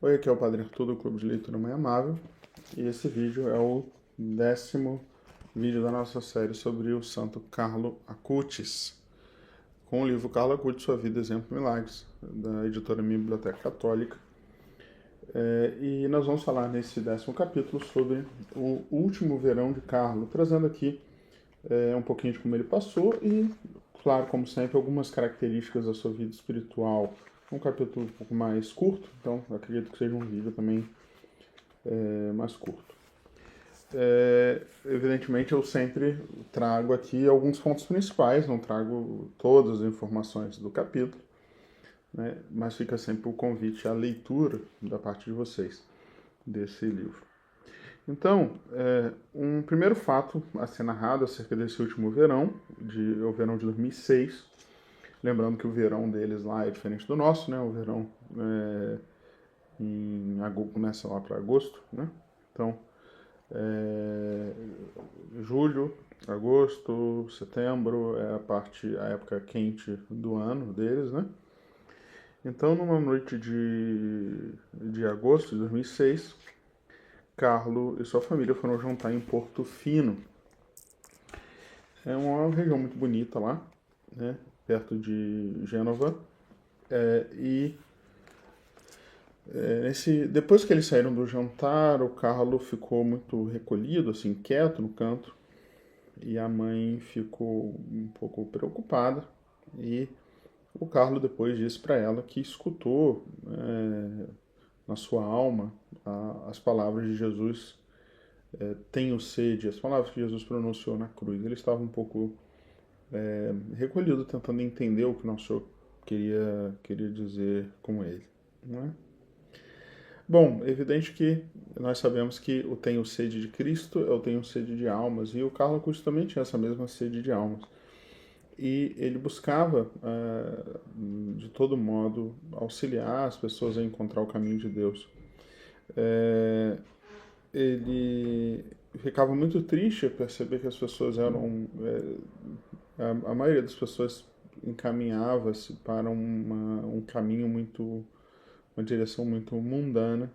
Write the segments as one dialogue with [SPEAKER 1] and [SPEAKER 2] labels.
[SPEAKER 1] Oi, aqui é o Padre Arthur do Clube de Leitura Mãe Amável e esse vídeo é o 10º vídeo da nossa série sobre o Santo Carlo Acutis, com o livro Carlo Acutis, Sua Vida, Exemplo e Milagres, da editora Minha Biblioteca Católica. E nós vamos falar nesse 10º capítulo sobre o último verão de Carlo, trazendo aqui um pouquinho de como ele passou e, claro, como sempre, algumas características da sua vida espiritual. Um capítulo um pouco mais curto, então eu acredito que seja um vídeo também mais curto. Evidentemente, eu sempre trago aqui alguns pontos principais, não trago todas as informações do capítulo, né, mas fica sempre o convite à leitura da parte de vocês desse livro. Então, um primeiro fato a ser narrado acerca desse último verão, o verão de 2006, lembrando que o verão deles lá é diferente do nosso, né? O verão começa lá para agosto, né? Então, julho, agosto, setembro é a época quente do ano deles, né? Então, numa noite de agosto de 2006, Carlo e sua família foram jantar em Porto Fino. É uma região muito bonita lá, né? Perto de Gênova. Depois que eles saíram do jantar, o Carlo ficou muito recolhido, assim, quieto no canto. E a mãe ficou um pouco preocupada. E o Carlo depois disse para ela que escutou na sua alma as palavras de Jesus, tenho sede, as palavras que Jesus pronunciou na cruz. Ele estava um pouco recolhido, tentando entender o que nosso Senhor queria dizer com ele, não é? Bom, é evidente que nós sabemos que o tenho sede de Cristo é o tenho sede de almas, e o Carlo Acutis também tinha essa mesma sede de almas. E ele buscava, de todo modo, auxiliar as pessoas a encontrar o caminho de Deus. Ele ficava muito triste a perceber que as pessoas eram... a maioria das pessoas encaminhava-se para um caminho uma direção muito mundana,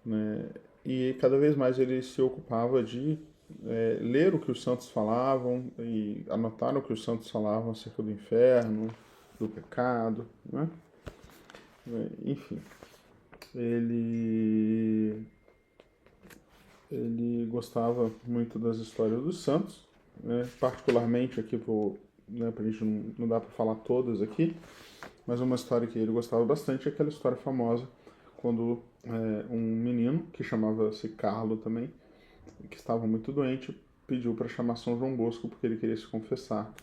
[SPEAKER 1] né? E cada vez mais ele se ocupava de ler o que os santos falavam e anotar o que os santos falavam acerca do inferno, do pecado, né? Enfim, ele gostava muito das histórias dos santos, né? Particularmente aqui, pra gente não dá para falar todas aqui, mas uma história que ele gostava bastante é aquela história famosa quando um menino, que chamava-se Carlo também, que estava muito doente, pediu para chamar São João Bosco porque ele queria se confessar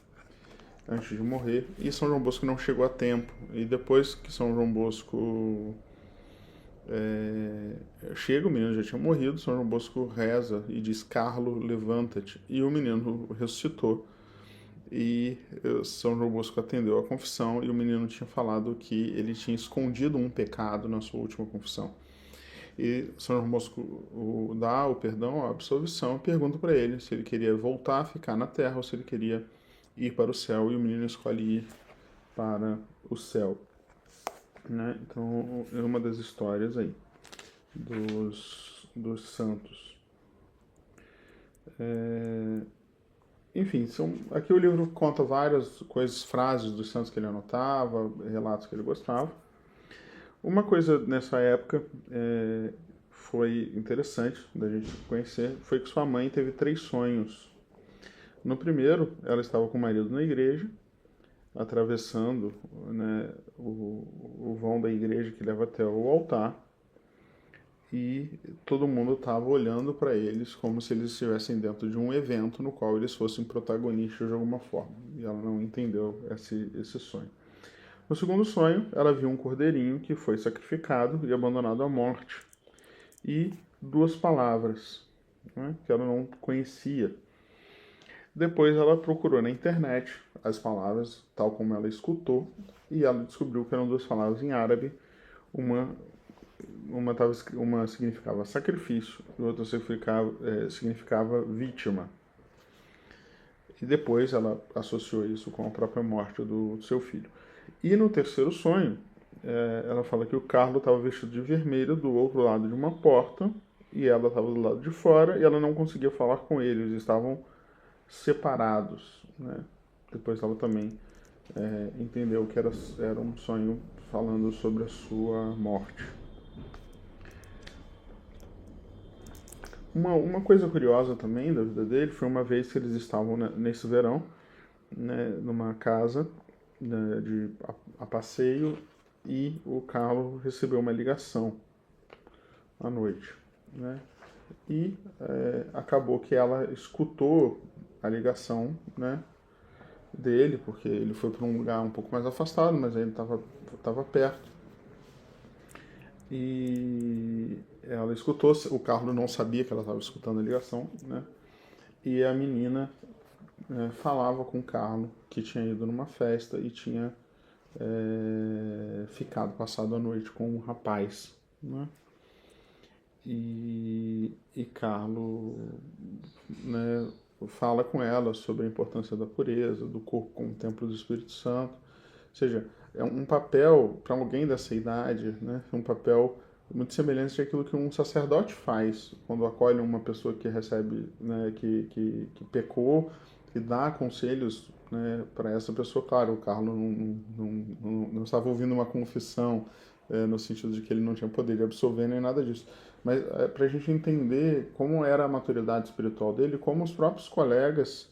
[SPEAKER 1] antes de morrer. E São João Bosco não chegou a tempo. E depois que São João Bosco chega, o menino já tinha morrido, São João Bosco reza e diz: Carlo, levanta-te. E o menino ressuscitou. E São João Bosco atendeu a confissão e o menino tinha falado que ele tinha escondido um pecado na sua última confissão. E São João Bosco dá o perdão, a absolvição, e pergunta para ele se ele queria voltar a ficar na terra ou se ele queria ir para o céu, e o menino escolhe ir para o céu, né? Então é uma das histórias aí dos santos. Enfim, aqui o livro conta várias coisas, frases dos santos que ele anotava, relatos que ele gostava. Uma coisa nessa época foi interessante da gente conhecer, foi que sua mãe teve 3 sonhos. No primeiro, ela estava com o marido na igreja, atravessando, né, o vão da igreja que leva até o altar, e todo mundo estava olhando para eles como se eles estivessem dentro de um evento no qual eles fossem protagonistas de alguma forma. E ela não entendeu esse sonho. No segundo sonho, ela viu um cordeirinho que foi sacrificado e abandonado à morte. E 2 palavras, né, que ela não conhecia. Depois ela procurou na internet as palavras, tal como ela escutou, e ela descobriu que eram 2 palavras em árabe. Uma significava sacrifício e outra significava vítima. E depois ela associou isso com a própria morte do seu filho. E no terceiro sonho, ela fala que o Carlo estava vestido de vermelho do outro lado de uma porta e ela estava do lado de fora e ela não conseguia falar com ele, eles estavam separados, né? Depois ela também entendeu que era um sonho falando sobre a sua morte. Uma coisa curiosa também da vida dele foi uma vez que eles estavam nesse verão, né, numa casa, né, a passeio, e o Carlo recebeu uma ligação à noite, né? E acabou que ela escutou a ligação, né, dele, porque ele foi para um lugar um pouco mais afastado, mas ele estava perto. E ela escutou, o Carlo não sabia que ela estava escutando a ligação, né? E a menina falava com o Carlo que tinha ido numa festa e tinha passado a noite com um rapaz, né? E Carlo, né, fala com ela sobre a importância da pureza, do corpo como templo do Espírito Santo. Ou seja, é um papel para alguém dessa idade, né? Um papel muito semelhante àquilo que um sacerdote faz quando acolhe uma pessoa que recebe, né, que pecou, e dá conselhos, né, para essa pessoa. Claro, o Carlo não estava ouvindo uma confissão no sentido de que ele não tinha poder de absolver nem nada disso, mas para a gente entender como era a maturidade espiritual dele, como os próprios colegas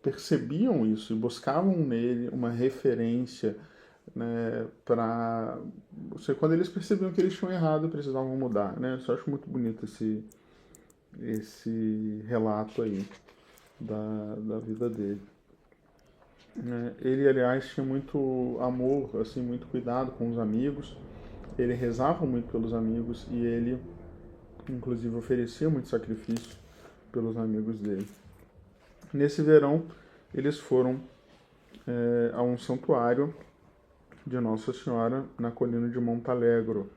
[SPEAKER 1] percebiam isso e buscavam nele uma referência, né, para quando eles percebiam que eles tinham errado e precisavam mudar, né? Eu só acho muito bonito esse relato aí da vida dele. Ele, aliás, tinha muito amor, assim, muito cuidado com os amigos. Ele rezava muito pelos amigos e ele, inclusive, oferecia muito sacrifício pelos amigos dele. Nesse verão, eles foram a um santuário de Nossa Senhora na colina de Montalegro,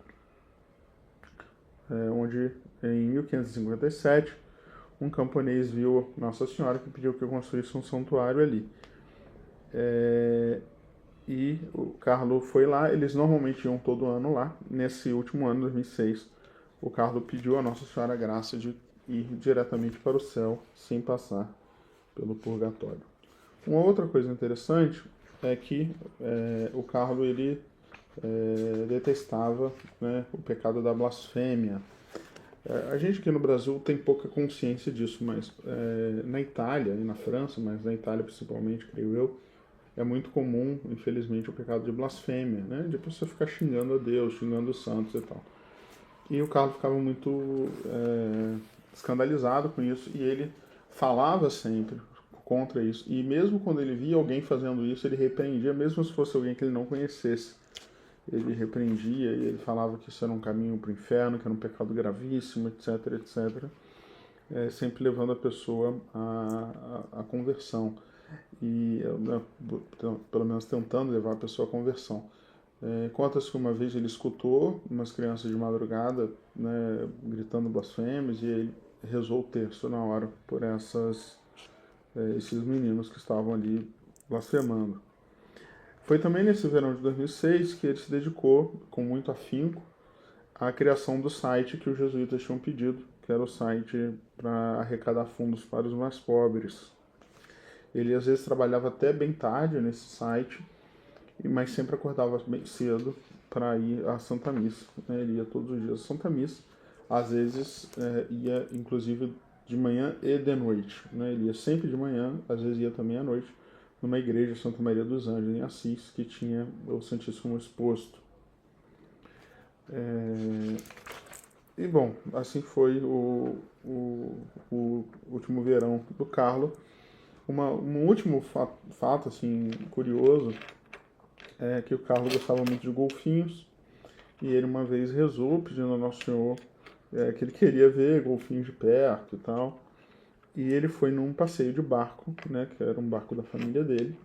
[SPEAKER 1] onde em 1557 um camponês viu Nossa Senhora que pediu que construísse um santuário ali. E o Carlo foi lá, eles normalmente iam todo ano lá. Nesse último ano, 2006, o Carlo pediu a Nossa Senhora a graça de ir diretamente para o céu, sem passar pelo purgatório. Uma outra coisa interessante é que o Carlo ele detestava, né, o pecado da blasfêmia. A gente aqui no Brasil tem pouca consciência disso, mas na Itália e na França, mas na Itália principalmente, creio eu, é muito comum, infelizmente, o pecado de blasfêmia, né, de a pessoa ficar xingando a Deus, xingando os santos e tal. E o Carlo ficava muito escandalizado com isso e ele falava sempre contra isso. E mesmo quando ele via alguém fazendo isso, ele repreendia, mesmo se fosse alguém que ele não conhecesse. Ele repreendia e ele falava que isso era um caminho para o inferno, que era um pecado gravíssimo, etc, etc. Sempre levando a pessoa à conversão. E, pelo menos tentando levar a pessoa à conversão. Conta-se que uma vez ele escutou umas crianças de madrugada, né, gritando blasfêmias e ele rezou o terço na hora por esses meninos que estavam ali blasfemando. Foi também nesse verão de 2006 que ele se dedicou com muito afinco à criação do site que os jesuítas tinham pedido, que era o site para arrecadar fundos para os mais pobres. Ele às vezes trabalhava até bem tarde nesse site, mas sempre acordava bem cedo para ir à Santa Missa. Ele ia todos os dias à Santa Missa, às vezes ia inclusive de manhã e de noite. Ele ia sempre de manhã, às vezes ia também à noite, numa igreja Santa Maria dos Anjos, em Assis, que tinha o Santíssimo exposto. E bom, assim foi o último verão do Carlo. Um último fato assim, curioso é que o Carlo gostava muito de golfinhos e ele uma vez rezou pedindo ao Nosso Senhor que ele queria ver golfinhos de perto e tal. E ele foi num passeio de barco, né, que era um barco da família dele,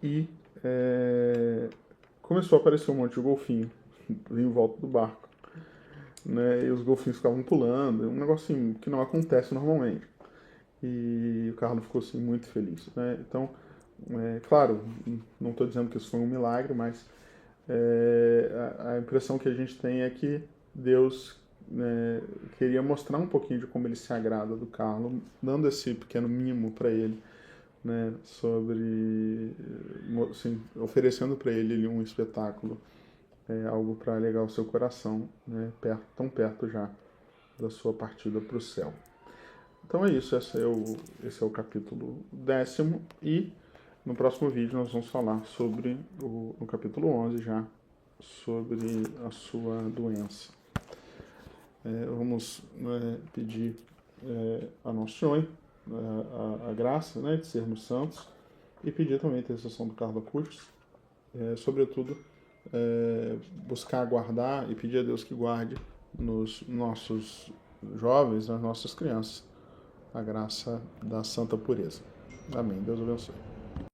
[SPEAKER 1] e começou a aparecer um monte de golfinho em volta do barco, né, e os golfinhos ficavam pulando, um negocinho que não acontece normalmente. E o Carlo ficou assim muito feliz, né? Então, claro, não estou dizendo que isso foi um milagre, mas a impressão que a gente tem é que Deus, né, queria mostrar um pouquinho de como ele se agrada do Carlo, dando esse pequeno mimo para ele, né, sobre, assim, oferecendo para ele um espetáculo, algo para alegar o seu coração, né, tão perto já da sua partida para o céu. Então é isso, esse é o capítulo 10º, e no próximo vídeo nós vamos falar sobre, no capítulo 11 já, sobre a sua doença. Vamos pedir a Nosso Senhor a graça, né, de sermos santos, e pedir também a intercessão do Carlo Acutis, sobretudo buscar guardar e pedir a Deus que guarde nos nossos jovens, nas nossas crianças, a graça da santa pureza. Amém. Deus abençoe.